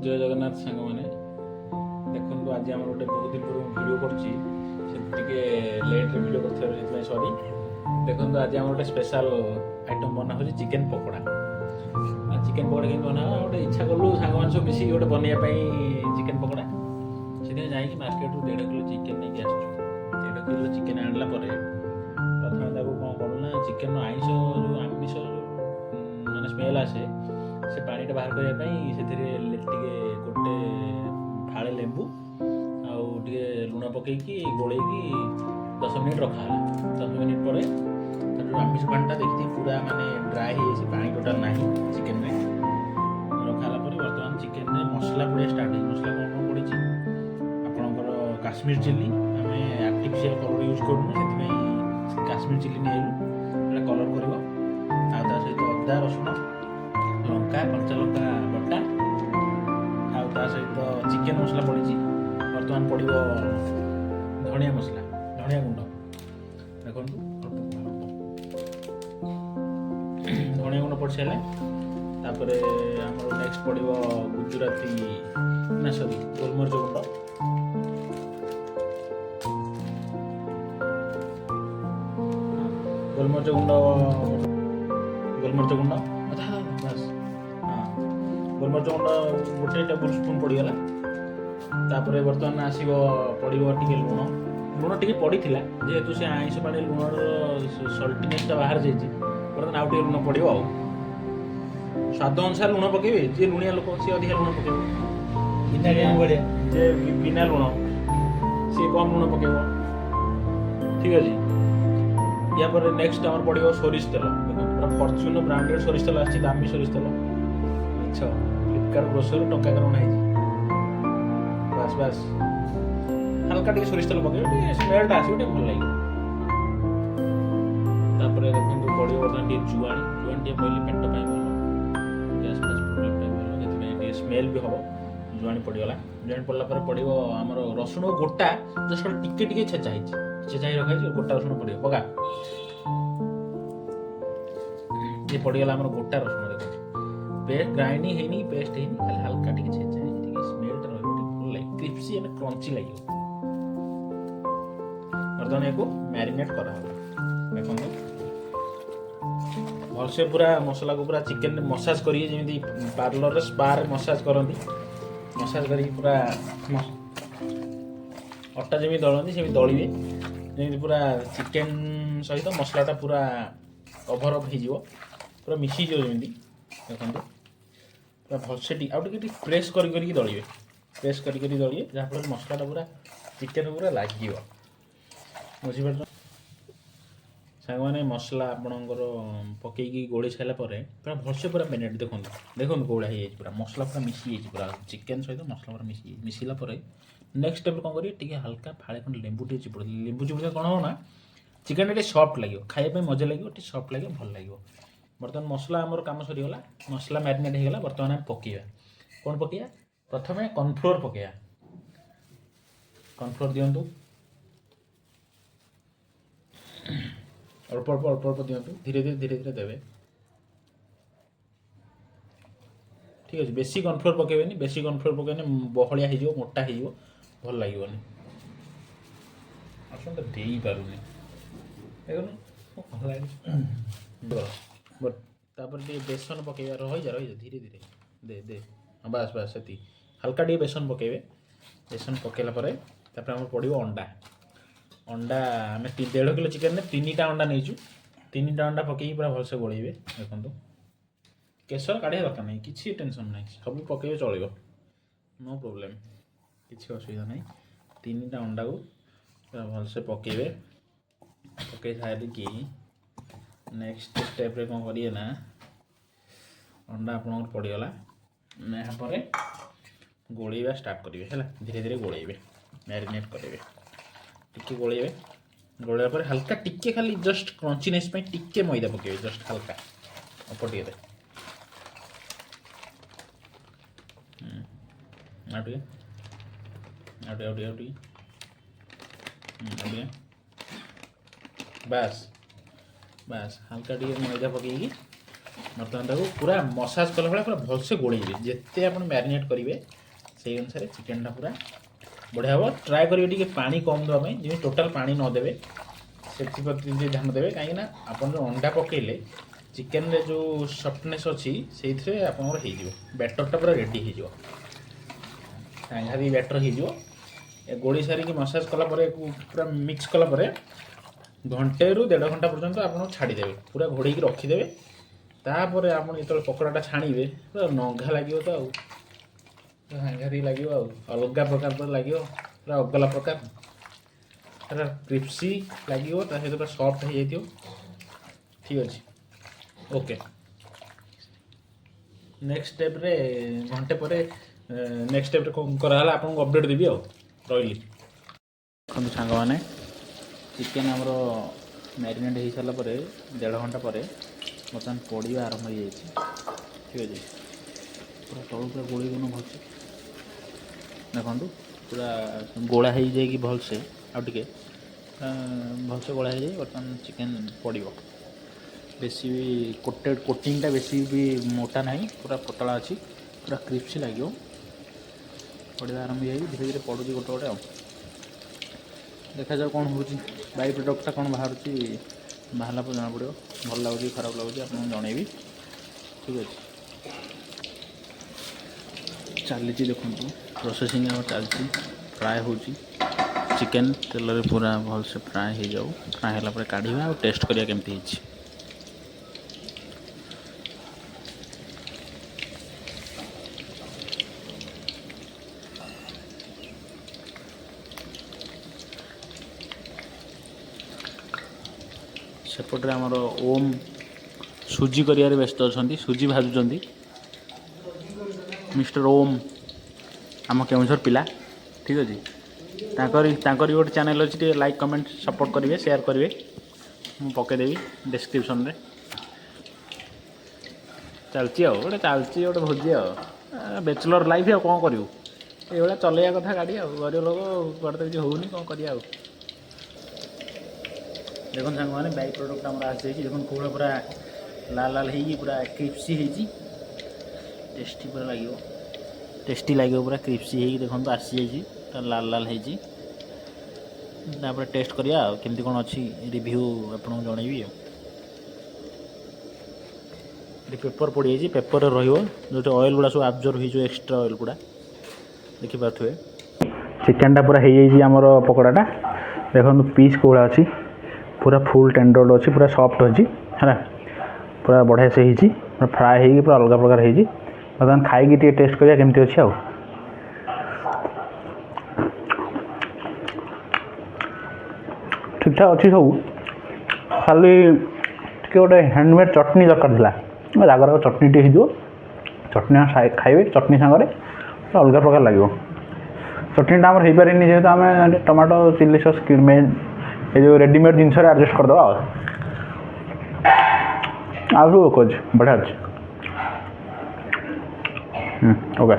जय जगन्नाथ सांग मैंने देखो आज आम गोटे बहुत दिन पूर्व भिड कर लेट्रे भिड कर सरी देखो आज आम गोटे स्पेशल आइटम बना हो चिकेन पकोड़ा चिकेन पकोड़ा कि बना गोटे इच्छा कलु सांग मैंने सब मिसिक गोटे बनवाई चिकेन पकोड़ा से जाकि मार्केट रू 1.5 किलो चिकेन नहीं आस 1.5 किलो चिकेन आणला प्रथम कौन करूँ चिकेन आईष जो आमिष मानने स्मेल आसे से पानीटा बाहर करने से गोटे फाड़े लेंबू आउे लुण पकईकि गोलैकी 10 मिनिट रखा 10 मिनिट पर जो आमिष पानीटा देखी पूरा माने ड्राए हो पानी टोटाल ना चिकेन में रखा बर्तमान चिकेन में मसला पड़े स्टार्ट मसला कौन कौन पड़ी आपणकर काश्मीर चिली आम आर्टिफिशियल कलर यूज करूँ से काश्मीर चिली नहीं कलर कर सहित अदा रसुण लंका कंचा लंका बटा आ सहित चिकेन मसला पड़ी बर्तमान पड़ो धनिया मसला धनिया गुंड देखो धनिया गुंड पड़ सारे तापर आमर नेक्स्ट पड़ो गुजराती ना सॉरी गोलमरिच गुंड गोलमरिच गुंड बस गोलमरिच गुंड गोटे टेबुल स्पून पड़गला तापर बर्तमान आसो पड़ो टे लुण लुण टे पड़ी जेहेतु से आईष पानी लुणर सल्टीनेसटा बाहर जाइए बर्तमान आउ टे लुण पड़ो स्वाद अनुसार लुण पकेबे जी लुणिया लोक सी अधिक लुण पकेबे जे बिना लुण सी कम लुण पकेब ठीक अच्छे या पर नेक्स्ट आम पड़ो सोरिष तेल पूरा फॉर्च्यून ब्रांडेड सोरिष तेल आसी दामी सोरिष तेल अच्छा फ्लिपकार्ट ग्रोसरी टंका कर बस बस हल्का टे सोरिष तेल पकड़ स्मेलटा आस भल लगे देखो पड़ो बर्तमान टे जुआणी जुआणी टे पहले पेट भल गैस फैस प्रोब्लेम भल स्मेल भी हम जुआणी पड़गला जुआणी पड़ला पड़ो आम रसुण गोटा जस्ट टिके छेचा छेचा रखा गोटा रसुण पड़ो पका ये पड़गला आम गोटा रसुण देखो पेस्ट ग्राइंडिंग है पेस्ट है खाली हल्का टे छेचा स्मेल भल लगे क्रिस्पी एंड क्रंची लगे बर्तमान या मैरिनेट करा देखो भलसे पूरा मसला को पूरा चिकेन मसाज करी पार्लर स्पार मसाज करती मसाज करी पूरा अटा जमी दलती सेमी दलिए जमी पूरा चिकेन सहित मसलाटा पूरा कभर अप हो पूरा मिसी जमी देखो पूरा भलसे आउ टे प्रेस करी दलिए प्रेस करी दलिए जहाँफल मसलाटा पूरा चिकेन पूरा लगे बुझीपार सांग मैंने मसला आपणकर पकईकि गोड़े सारा पूरा भलसे पूरा मेरिनेट देखो देखो गोड़ा हो पूरा मसला पूरा मिसी पूरा चिकेन सहित मसला पूरा मिसला नेक्स्ट स्टेप कौन करेंगे हल्का फाड़े खंड लेंबू टे चिपुड़ लेंबू चिपुड़ा कौन हो ना चिकेन टे सफ्ट लगे खाइबा मजा लगे सफ्ट लगे भल लगे बर्तमान मसला आमर काम सरीगला मसला मैरिनेट होगला बर्तमान आम पकईवा कौन पकईवा प्रथम कॉर्नफ्लोर पकईवा कॉर्नफ्लोर दिंतु अल्प अल्प अल्प अल्प दिंतु धीरे धीरे देवे ठीक अच्छे बेसी कॉर्नफ्लोर पकेबेनी बेसी कॉर्नफ्लोर पकेने बहलिया हो मोटा हो भल लगे आसन तो दे पारूनी तापर टे बेसन पकेबा रही जा धीरे धीरे दे दे बस बस से हल्का टे बेसन पकेबे बेसन पकेला आम पड़ो अंडा अंडा आम 1.5 किलो चिकेन में 3टा अंडा नहीं 3टा अंडा पकई पूरा भलसे गोलेबे देखो केसर काढ़ा दरकार नहीं किसी टेंशन ना सब पकड़े चलो नो प्रोब्लेम किसी असुविधा नहीं 3टा अंडा को पूरा भलसे पकड़े पकई सारिकी नेक्स्ट स्टेप रे कौन करिए ना अंडा आप पड़गला यहाँ पर गोलेबा स्टार्ट करेंगे है धीरे धीरे गोलेबे मैरिनेट करेंगे टिके गोलेबे गोलेबा पर हल्का टिके खाली जस्ट क्रंचीनेस टिके मैदा पकेबे जस्ट हल्का अपटे बस बस हल्का टे मैदा पकईकि ବର୍ତ୍ତମାନ ତାକୁ ପୁରା ମସାଜ କଲା ଭଳିଆ ପୁରା ଭଲସେ ଗୋଳେଇବେ। ଯେତେ ଆପଣ ମ୍ୟାରିନେଟ୍ କରିବେ ସେଇ ଅନୁସାରେ ଚିକେନ୍ଟା ପୁରା ବଢ଼ିଆ ହେବ। ଟ୍ରାଏ କରିବେ ଟିକେ ପାଣି କମ୍ ଦେବା ପାଇଁ, ଯେମିତି ଟୋଟାଲ୍ ପାଣି ନ ଦେବେ, ସେଥିପ୍ରତି ଟିକେ ଧ୍ୟାନ ଦେବେ। କାହିଁକିନା ଆପଣ ଯେଉଁ ଅଣ୍ଡା ପକାଇଲେ ଚିକେନ୍ରେ ଯେଉଁ ସଫ୍ଟନେସ୍ ଅଛି ସେଇଥିରେ ଆପଣଙ୍କର ହେଇଯିବ, ବ୍ୟାଟର୍ଟା ପୁରା ରେଡ଼ି ହେଇଯିବ, ସାଙ୍ଘାତିକ ବ୍ୟାଟର୍ ହେଇଯିବ। ଏ ଗୋଳି ସାରିକି ମସାଜ କଲା ପରେ ପୁରା ମିକ୍ସ କଲା ପରେ ଘଣ୍ଟେରୁ 1.5 ଘଣ୍ଟା ପର୍ଯ୍ୟନ୍ତ ଆପଣ ଛାଡ଼ିଦେବେ, ପୁରା ଘୋଡ଼େଇକି ରଖିଦେବେ। ତାପରେ ଆପଣ ଯେତେବେଳେ ପକୋଡ଼ାଟା ଛାଣିବେ ପୁରା ନଘା ଲାଗିବ ତ ଆଉ, ସାଂଘାତିକ ଲାଗିବ ଆଉ, ଅଲଗା ପ୍ରକାର ତ ଲାଗିବ, ପୁରା ଅଗଲା ପ୍ରକାର, ପୁରା କ୍ରିପ୍ସି ଲାଗିବ, ତା ସହିତ ପୁରା ସଫ୍ଟ ହେଇଯାଇଥିବ। ଠିକ୍ ଅଛି, ଓକେ। ନେକ୍ସଟ ଷ୍ଟେପ୍ରେ ଘଣ୍ଟେ ପରେ ନେକ୍ସଟ ଷ୍ଟେପ୍ରେ କ'ଣ କରାହେଲା ଆପଣଙ୍କୁ ଅପଡ଼େଟ୍ ଦେବି ଆଉ। ରହିଲି। ଦେଖନ୍ତୁ ସାଙ୍ଗମାନେ, ଚିକେନ୍ ଆମର ମ୍ୟାରିନେଟ୍ ହେଇସାରିଲା ପରେ 1.5 ଘଣ୍ଟା ପରେ ବର୍ତ୍ତମାନ ପଡ଼ିବା ଆରମ୍ଭ ହେଇଯାଇଛି। ଠିକ୍ ଅଛି, ପୁରା ତଳୁ ପୁରା ଗୋଳେଇବନି ଭଲସେ, ଦେଖନ୍ତୁ ପୁରା ଗୋଳା ହେଇଯାଇକି ଭଲସେ, ଆଉ ଟିକେ ଭଲସେ ଗୋଳା ହେଇଯାଇ ବର୍ତ୍ତମାନ ଚିକେନ୍ ପଡ଼ିବ। ବେଶୀ ବି କୋଟିଂଟା ବେଶୀ ବି ମୋଟା ନାହିଁ, ପୁରା ପତଳା ଅଛି, ପୁରା କ୍ରିପ୍ସି ଲାଗିବ। ପଡ଼ିବା ଆରମ୍ଭ ହେଇକି ଧୀରେ ଧୀରେ ପଡ଼ୁଛି ଗୋଟେ ଗୋଟେ ଆଉ। ଦେଖାଯାଉ କ'ଣ ହେଉଛି, ବାଇ ପ୍ରଡ଼କ୍ଟଟା କ'ଣ ବାହାରୁଛି, ବାହାରିଲା ପରେ ଜଣାପଡ଼ିବ। ଭଲ ଲାଗୁଛି ଖରାପ ଲାଗୁଛି ଆପଣଙ୍କୁ ଜଣେଇବି। ଠିକ୍ ଅଛି, ଚାଲିଛି ଦେଖନ୍ତୁ, ପ୍ରୋସେସିଂ ଆମର ଚାଲିଛି, ଫ୍ରାଏ ହେଉଛି ଚିକେନ୍ ତେଲରେ ପୁରା ଭଲସେ ଫ୍ରାଏ ହେଇଯାଉ। ଫ୍ରାଏ ହେଲା ପରେ କାଢ଼ିବା ଆଉ ଟେଷ୍ଟ କରିବା କେମିତି ହେଇଛି। ସେପଟରେ ଆମର ଓମ୍ ସୁଜି କରିବାରେ ବ୍ୟସ୍ତ ଅଛନ୍ତି, ସୁଜି ଭାଜୁଛନ୍ତି। ମିଷ୍ଟର ଓମ୍ ଆମ କେଉଁଝର ପିଲା, ଠିକ୍ ଅଛି। ତାଙ୍କରି ଗୋଟେ ଚ୍ୟାନେଲ୍ ଅଛି, ଟିକେ ଲାଇକ୍ କମେଣ୍ଟ ସପୋର୍ଟ କରିବେ, ସେୟାର କରିବେ, ମୁଁ ପକାଇଦେବି ଡେସ୍କ୍ରିପ୍ସନ୍ରେ। ଚାଲିଛି ଆଉ ଗୋଟେ ଭୋଜି ଆଉ, ବ୍ୟାଚଲର୍ ଲାଇଫ୍ ଆଉ କ'ଣ କରିବୁ, ଏଇଭଳିଆ ଚଲେଇବା କଥା ଗାଡ଼ି ଆଉ। ଗରିବ ଲୋକ, କୁଆଡ଼େ ତ କିଛି ହେଉନି, କ'ଣ କରିବା ଆଉ। ଦେଖନ୍ତୁ ସାଙ୍ଗମାନେ, ବାଇ ପ୍ରଡ଼କ୍ଟ ଆମର ଆସିଯାଇଛି। ଦେଖନ୍ତୁ କୋଉଭଳିଆ ପୁରା ଲାଲ ଲାଲ ହେଇକି ପୁରା କ୍ରିପ୍ସି ହେଇଛି, ଟେଷ୍ଟି ପୁରା ଲାଗିବ, ଟେଷ୍ଟି ଲାଗିବ, ପୁରା କ୍ରିପ୍ସି ହେଇକି ଦେଖନ୍ତୁ ଆସିଯାଇଛି, ପୁରା ଲାଲ ଲାଲ ହେଇଛି। ତାପରେ ଟେଷ୍ଟ କରିବା ଆଉ କେମିତି କ'ଣ ଅଛି, ରିଭ୍ୟୁ ଆପଣଙ୍କୁ ଜଣେଇବି ଆଉ। ଏଠି ପେପର୍ ପଡ଼ିଯାଇଛି, ପେପରରେ ରହିବ ଯେଉଁଠି ଅଏଲ୍ ଗୁଡ଼ା ସବୁ ଆବଜର୍ଭ ହେଇଯିବ, ଏକ୍ସଟ୍ରା ଅଏଲ୍ ଗୁଡ଼ା ଦେଖିପାରୁଥିବେ। ଚିକେନ୍ଟା ପୁରା ହେଇଯାଇଛି ଆମର ପକୋଡ଼ାଟା, ଦେଖନ୍ତୁ ପିସ୍ କୋଉଭଳିଆ ଅଛି, ପୁରା ଫୁଲ୍ ଟେଣ୍ଡର୍ ଅଛି, ପୁରା ସଫ୍ଟ ଅଛି ହେଲା, ପୁରା ବଢ଼ିଆ ସେ ହେଇଛି, ପୁରା ଫ୍ରାଏ ହେଇକି ପୁରା ଅଲଗା ପ୍ରକାର ହେଇଛି। ବର୍ତ୍ତମାନ ଖାଇକି ଟିକେ ଟେଷ୍ଟ କରିବା କେମିତି ଅଛି ଆଉ। ଠିକ୍ଠାକ୍ ଅଛି ସବୁ, ଖାଲି ଟିକେ ଗୋଟେ ହ୍ୟାଣ୍ଡମେଡ଼୍ ଚଟଣି ଦରକାର ଥିଲା, ରାଗ ରାଗ ଚଟଣି ଟିକେ ହେଇଯିବ, ଚଟଣି ଖାଇବେ, ଚଟଣି ସାଙ୍ଗରେ ଅଲଗା ପ୍ରକାର ଲାଗିବ। ଚଟଣିଟା ଆମର ହେଇପାରିନି ଯେହେତୁ ଆମେ ଟମାଟୋ ଚିଲି ସସ୍ ଏ ଯେଉଁ ରେଡ଼ିମେଡ଼୍ ଜିନିଷରେ ଆଡ଼ଜଷ୍ଟ କରିଦେବା ଆଉ ସବୁ ଓକେ ଅଛି, ବଢ଼ିଆ ଅଛି। ଓକେ।